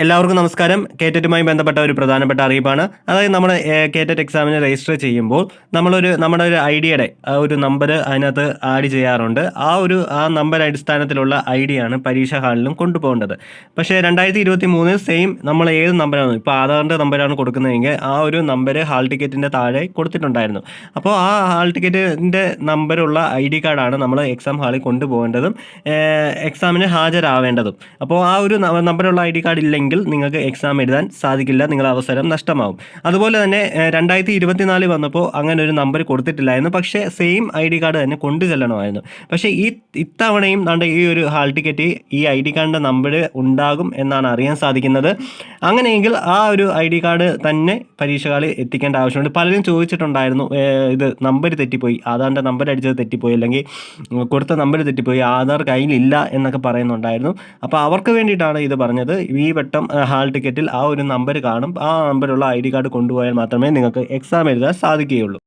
എല്ലാവർക്കും നമസ്കാരം. കേറ്ററ്റുമായി ബന്ധപ്പെട്ട ഒരു പ്രധാനപ്പെട്ട അറിയിപ്പാണ്. അതായത് നമ്മൾ കേറ്ററ്റ് എക്സാമിന് രജിസ്റ്റർ ചെയ്യുമ്പോൾ നമ്മുടെ ഒരു ഐഡിയുടെ ഒരു നമ്പർ അതിനകത്ത് ആഡ് ചെയ്യാറുണ്ട്. ആ നമ്പർ അടിസ്ഥാനത്തിലുള്ള ഐഡിയാണ് പരീക്ഷാ ഹാളിലും കൊണ്ടുപോകേണ്ടത്. പക്ഷേ 2023 സെയിം നമ്മൾ ഏത് നമ്പറാണ് ഇപ്പോൾ ആധാറിൻ്റെ നമ്പറാണ് കൊടുക്കുന്നതെങ്കിൽ ആ ഒരു നമ്പർ ഹാൾ ടിക്കറ്റിൻ്റെ താഴെ കൊടുത്തിട്ടുണ്ടായിരുന്നു. അപ്പോൾ ആ ഹാൾ ടിക്കറ്റിൻ്റെ നമ്പറുള്ള ID കാർഡാണ് നമ്മൾ എക്സാം ഹാളിൽ കൊണ്ടുപോകേണ്ടതും എക്സാമിന് ഹാജരാവേണ്ടതും. അപ്പോൾ ആ ഒരു നമ്പറുള്ള ID കാർഡ് ഇല്ലെങ്കിൽ നിങ്ങൾക്ക് എക്സാം എഴുതാൻ സാധിക്കില്ല, നിങ്ങളുടെ അവസരം നഷ്ടമാവും. അതുപോലെ തന്നെ 2024 വന്നപ്പോൾ അങ്ങനെ ഒരു നമ്പർ കൊടുത്തിട്ടില്ലായിരുന്നു. പക്ഷേ സെയിം ID കാർഡ് തന്നെ കൊണ്ടു ചെല്ലണമായിരുന്നു. പക്ഷേ ഇത്തവണയും ഈ ഒരു ഹാൾ ടിക്കറ്റ് ഈ ID കാർഡിൻ്റെ നമ്പർ ഉണ്ടാകും എന്നാണ് അറിയാൻ സാധിക്കുന്നത്. അങ്ങനെയെങ്കിൽ ആ ഒരു ID കാർഡ് തന്നെ പരീക്ഷകളിൽ എത്തിക്കേണ്ട ആവശ്യമുണ്ട്. പലരും ചോദിച്ചിട്ടുണ്ടായിരുന്നു, ഇത് നമ്പർ തെറ്റിപ്പോയി, ആധാറിൻ്റെ നമ്പർ അടിച്ചത് തെറ്റിപ്പോയി, അല്ലെങ്കിൽ കൊടുത്ത നമ്പർ തെറ്റിപ്പോയി, ആധാർ കയ്യിലില്ല എന്നൊക്കെ പറയുന്നുണ്ടായിരുന്നു. അപ്പോൾ അവർക്ക് വേണ്ടിയിട്ടാണ് ഇത് പറഞ്ഞത്. ഈ വട്ടം ഹാൾ ടിക്കറ്റിൽ ആ ഒരു നമ്പർ കാണും. ആ നമ്പറുള്ള ID കാർഡ് കൊണ്ടുപോയാൽ മാത്രമേ നിങ്ങൾക്ക് എക്സാം എഴുതാൻ സാധിക്കുകയുള്ളൂ.